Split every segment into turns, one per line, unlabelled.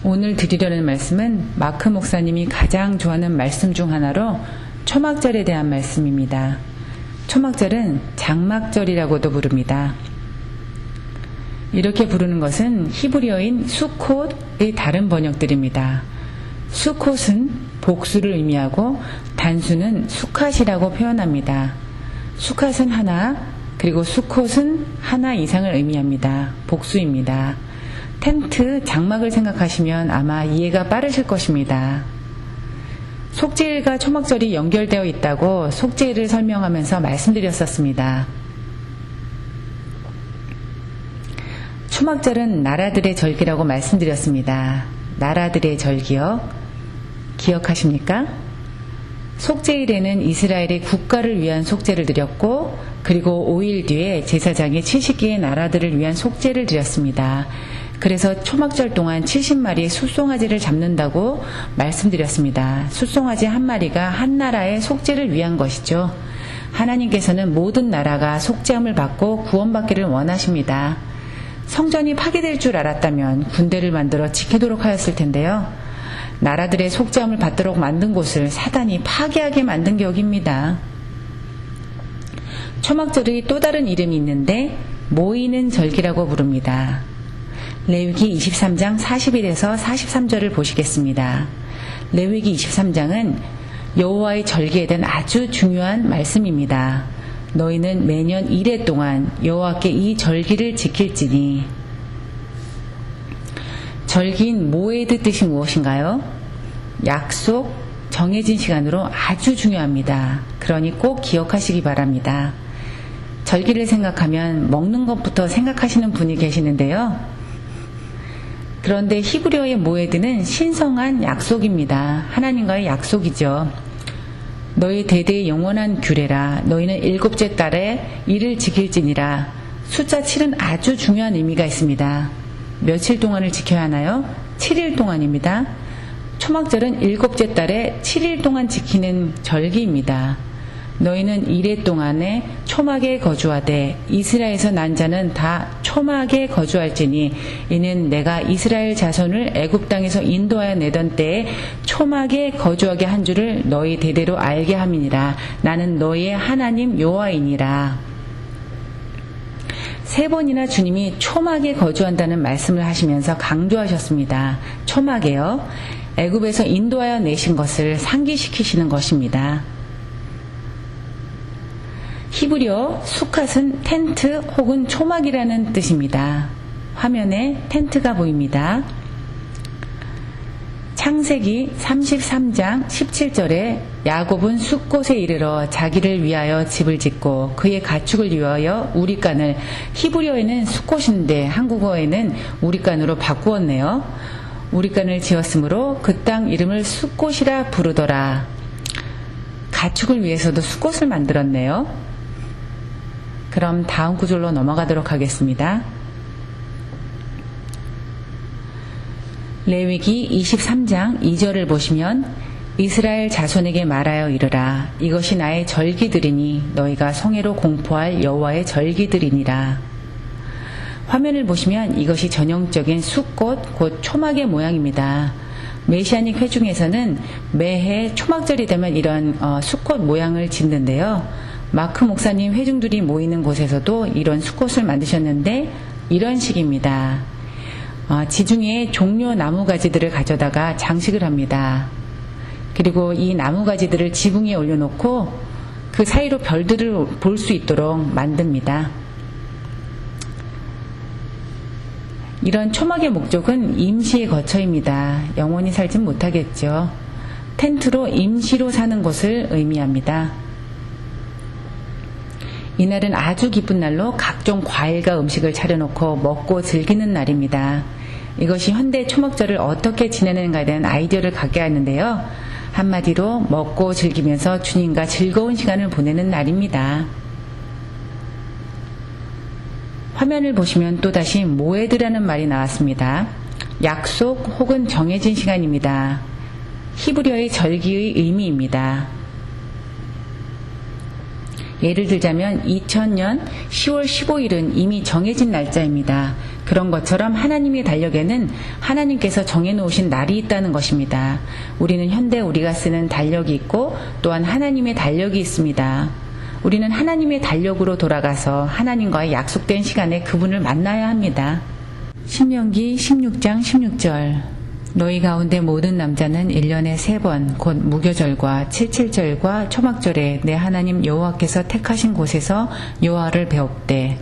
오늘 드리려는 말씀은 마크 목사님이 가장 좋아하는 말씀 중 하나로 초막절에 대한 말씀입니다. 초막절은 장막절이라고도 부릅니다. 이렇게 부르는 것은 히브리어인 수콧의 다른 번역들입니다. 수콧은 복수를 의미하고 단수는 수캇이라고 표현합니다. 수캇은 하나, 그리고 수콧은 하나 이상을 의미합니다. 복수입니다. 텐트, 장막을 생각하시면 아마 이해가 빠르실 것입니다. 속죄일과 초막절이 연결되어 있다고 속죄일을 설명하면서 말씀드렸었습니다. 초막절은 나라들의 절기라고 말씀드렸습니다. 나라들의 절기요. 기억하십니까? 속죄일에는 이스라엘의 국가를 위한 속죄를 드렸고, 그리고 5일 뒤에 제사장이 70개의 나라들을 위한 속죄를 드렸습니다. 그래서 초막절 동안 70마리의 숫송아지를 잡는다고 말씀드렸습니다. 숫송아지 한 마리가 한 나라의 속죄를 위한 것이죠. 하나님께서는 모든 나라가 속죄함을 받고 구원받기를 원하십니다. 성전이 파괴될 줄 알았다면 군대를 만들어 지키도록 하였을 텐데요. 나라들의 속죄함을 받도록 만든 곳을 사단이 파괴하게 만든 격입니다. 초막절의 또 다른 이름이 있는데 모이는 절기라고 부릅니다. 레위기 23장 41에서 43절을 보시겠습니다. 레위기 23장은 여호와의 절기에 대한 아주 중요한 말씀입니다. 너희는 매년 1회 동안 여호와께 이 절기를 지킬지니. 절기인 모에드 뜻이 무엇인가요? 약속, 정해진 시간으로 아주 중요합니다. 그러니 꼭 기억하시기 바랍니다. 절기를 생각하면 먹는 것부터 생각하시는 분이 계시는데요. 그런데 히브리어의 모에드는 신성한 약속입니다. 하나님과의 약속이죠. 너희 대대의 영원한 규례라. 너희는 7째 달에 이를 지킬지니라. 숫자 7은 아주 중요한 의미가 있습니다. 며칠 동안을 지켜야 하나요? 7일 동안입니다. 초막절은 7째 달에 7일 동안 지키는 절기입니다. 너희는 1회 동안에 초막에 거주하되 이스라엘에서 난 자는 다 초막에 거주할지니 이는 내가 이스라엘 자손을 애굽 땅에서 인도하여 내던 때에 초막에 거주하게 한 줄을 너희 대대로 알게 함이니라. 나는 너희의 하나님 여호와이니라. 3번이나 주님이 초막에 거주한다는 말씀을 하시면서 강조하셨습니다. 초막에요. 애굽에서 인도하여 내신 것을 상기시키시는 것입니다. 히브리어 수캇은 텐트 혹은 초막이라는 뜻입니다. 화면에 텐트가 보입니다. 창세기 33장 17절에 야곱은 숫곳에 이르러 자기를 위하여 집을 짓고 그의 가축을 위하여 우리간을, 히브리어에는 숫곳인데 한국어에는 우리간으로 바꾸었네요. 우리간을 지었으므로 그 땅 이름을 숫곳이라 부르더라. 가축을 위해서도 숫곳을 만들었네요. 그럼 다음 구절로 넘어가도록 하겠습니다. 레위기 23장 2절을 보시면 이스라엘 자손에게 말하여 이르라. 이것이 나의 절기들이니 너희가 성회로 공포할 여호와의 절기들이니라. 화면을 보시면 이것이 전형적인 숫꽃, 곧 초막의 모양입니다. 메시아닉 회중에서는 매해 초막절이 되면 이런 숫꽃 모양을 짓는데요. 마크 목사님 회중들이 모이는 곳에서도 이런 숫꽃을 만드셨는데 이런 식입니다. 지중해 종려 나무가지들을 가져다가 장식을 합니다. 그리고 이 나무가지들을 지붕 위에 올려놓고 그 사이로 별들을 볼 수 있도록 만듭니다. 이런 초막의 목적은 임시의 거처입니다. 영원히 살진 못하겠죠. 텐트로 임시로 사는 곳을 의미합니다. 이날은 아주 기쁜 날로 각종 과일과 음식을 차려놓고 먹고 즐기는 날입니다. 이것이 현대 초막절을 어떻게 지내는가에 대한 아이디어를 갖게 하는데요. 한마디로 먹고 즐기면서 주님과 즐거운 시간을 보내는 날입니다. 화면을 보시면 또다시 모에드라는 말이 나왔습니다. 약속 혹은 정해진 시간입니다. 히브리어의 절기의 의미입니다. 예를 들자면 2000년 10월 15일은 이미 정해진 날짜입니다. 그런 것처럼 하나님의 달력에는 하나님께서 정해놓으신 날이 있다는 것입니다. 우리는 현대 우리가 쓰는 달력이 있고 또한 하나님의 달력이 있습니다. 우리는 하나님의 달력으로 돌아가서 하나님과의 약속된 시간에 그분을 만나야 합니다. 신명기 16장 16절 너희 가운데 모든 남자는 1년에 3번 곧 무교절과 칠칠절과 초막절에 내 하나님 여호와께서 택하신 곳에서 여호와를 배웁되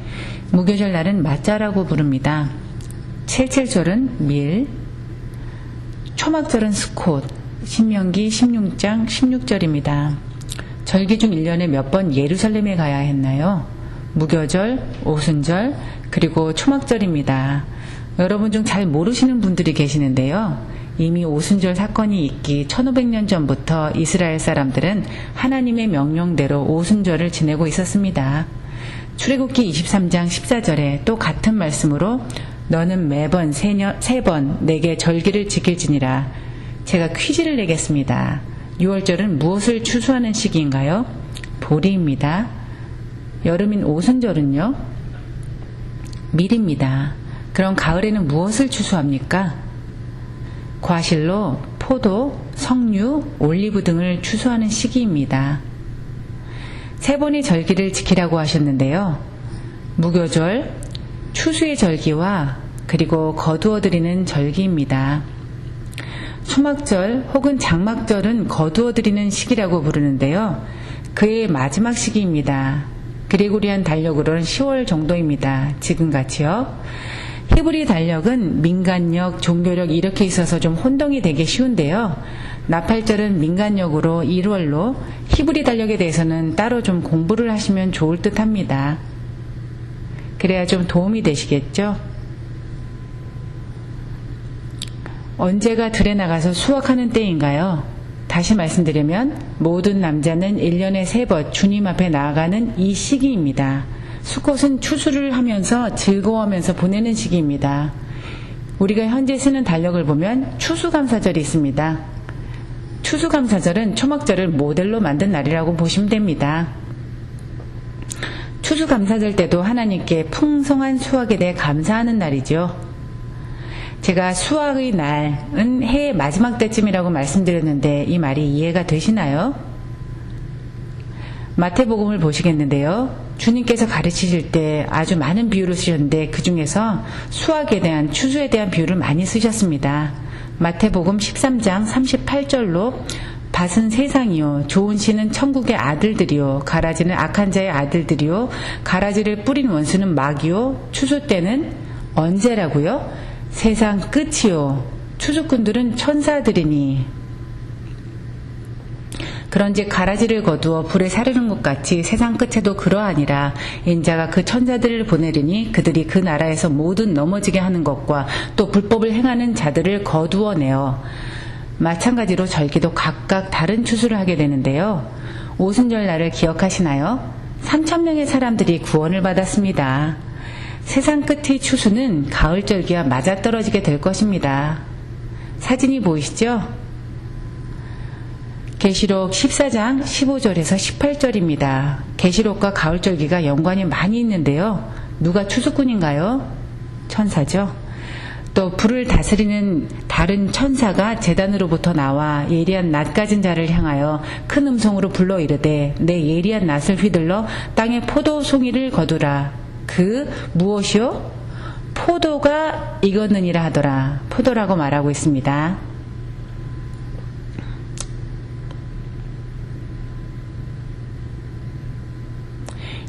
무교절 날은 맞자라고 부릅니다. 칠칠절은 밀, 초막절은 스콧, 신명기 16장 16절입니다. 절기 중 1년에 몇 번 예루살렘에 가야 했나요? 무교절, 오순절, 그리고 초막절입니다. 여러분 중 잘 모르시는 분들이 계시는데요. 이미 오순절 사건이 있기 1500년 전부터 이스라엘 사람들은 하나님의 명령대로 오순절을 지내고 있었습니다. 출애굽기 23장 14절에 또 같은 말씀으로 너는 매번 3번 내게 절기를 지킬지니라. 제가 퀴즈를 내겠습니다. 6월절은 무엇을 추수하는 시기인가요? 보리입니다. 여름인 오순절은요? 밀입니다. 그럼 가을에는 무엇을 추수합니까? 과실로 포도, 석류, 올리브 등을 추수하는 시기입니다. 3번의 절기를 지키라고 하셨는데요. 무교절, 추수의 절기와 그리고 거두어드리는 절기입니다. 초막절 혹은 장막절은 거두어드리는 시기라고 부르는데요. 그의 마지막 시기입니다. 그레고리안 달력으로는 10월 정도입니다. 지금같이요. 히브리 달력은 민간력, 종교력 이렇게 있어서 좀 혼동이 되기 쉬운데요. 나팔절은 민간력으로 1월로 히브리 달력에 대해서는 따로 좀 공부를 하시면 좋을 듯 합니다. 그래야 좀 도움이 되시겠죠? 언제가 들에 나가서 수확하는 때인가요? 다시 말씀드리면 모든 남자는 1년에 3번 주님 앞에 나아가는 이 시기입니다. 수컷은 추수를 하면서 즐거워하면서 보내는 시기입니다. 우리가 현재 쓰는 달력을 보면 추수감사절이 있습니다. 추수감사절은 초막절을 모델로 만든 날이라고 보시면 됩니다. 추수감사절 때도 하나님께 풍성한 수확에 대해 감사하는 날이죠. 제가 수확의 날은 해의 마지막 때쯤이라고 말씀드렸는데 이 말이 이해가 되시나요? 마태복음을 보시겠는데요. 주님께서 가르치실 때 아주 많은 비유를 쓰셨는데 그 중에서 수확에 대한 추수에 대한 비유를 많이 쓰셨습니다. 마태복음 13장 38절로 밭은 세상이요 좋은 씨는 천국의 아들들이요 가라지는 악한 자의 아들들이요 가라지를 뿌린 원수는 마귀요 추수 때는 언제라고요? 세상 끝이요 추수꾼들은 천사들이니 그런즉 가라지를 거두어 불에 사르는 것 같이 세상 끝에도 그러하니라. 인자가 그 천사들을 보내리니 그들이 그 나라에서 모든 넘어지게 하는 것과 또 불법을 행하는 자들을 거두어 내어. 마찬가지로 절기도 각각 다른 추수를 하게 되는데요. 오순절 날을 기억하시나요? 3,000명의 사람들이 구원을 받았습니다. 세상 끝의 추수는 가을절기와 맞아떨어지게 될 것입니다. 사진이 보이시죠? 계시록 14장 15절에서 18절입니다. 계시록과 가을절기가 연관이 많이 있는데요. 누가 추수꾼인가요? 천사죠. 또 불을 다스리는 다른 천사가 제단으로부터 나와 예리한 낫 가진 자를 향하여 큰 음성으로 불러 이르되 내 예리한 낫을 휘둘러 땅에 포도 송이를 거두라. 그 무엇이요? 포도가 익었느니라 하더라. 포도라고 말하고 있습니다.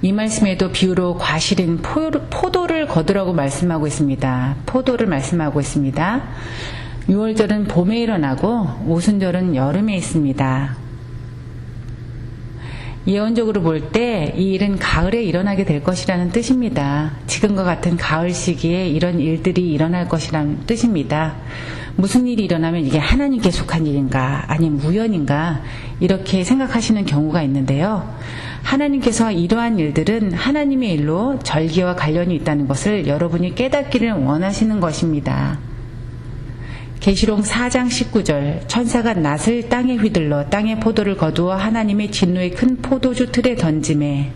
이 말씀에도 비유로 과실인 포도를 거두라고 말씀하고 있습니다. 포도를 말씀하고 있습니다. 6월절은 봄에 일어나고 오순절은 여름에 있습니다. 예언적으로 볼 때 이 일은 가을에 일어나게 될 것이라는 뜻입니다. 지금과 같은 가을 시기에 이런 일들이 일어날 것이라는 뜻입니다. 무슨 일이 일어나면 이게 하나님께 속한 일인가 아니면 우연인가 이렇게 생각하시는 경우가 있는데요. 하나님께서 이러한 일들은 하나님의 일로 절기와 관련이 있다는 것을 여러분이 깨닫기를 원하시는 것입니다. 계시록 4장 19절 천사가 낫을 땅에 휘둘러 땅의 포도를 거두어 하나님의 진노의 큰 포도주 틀에 던지매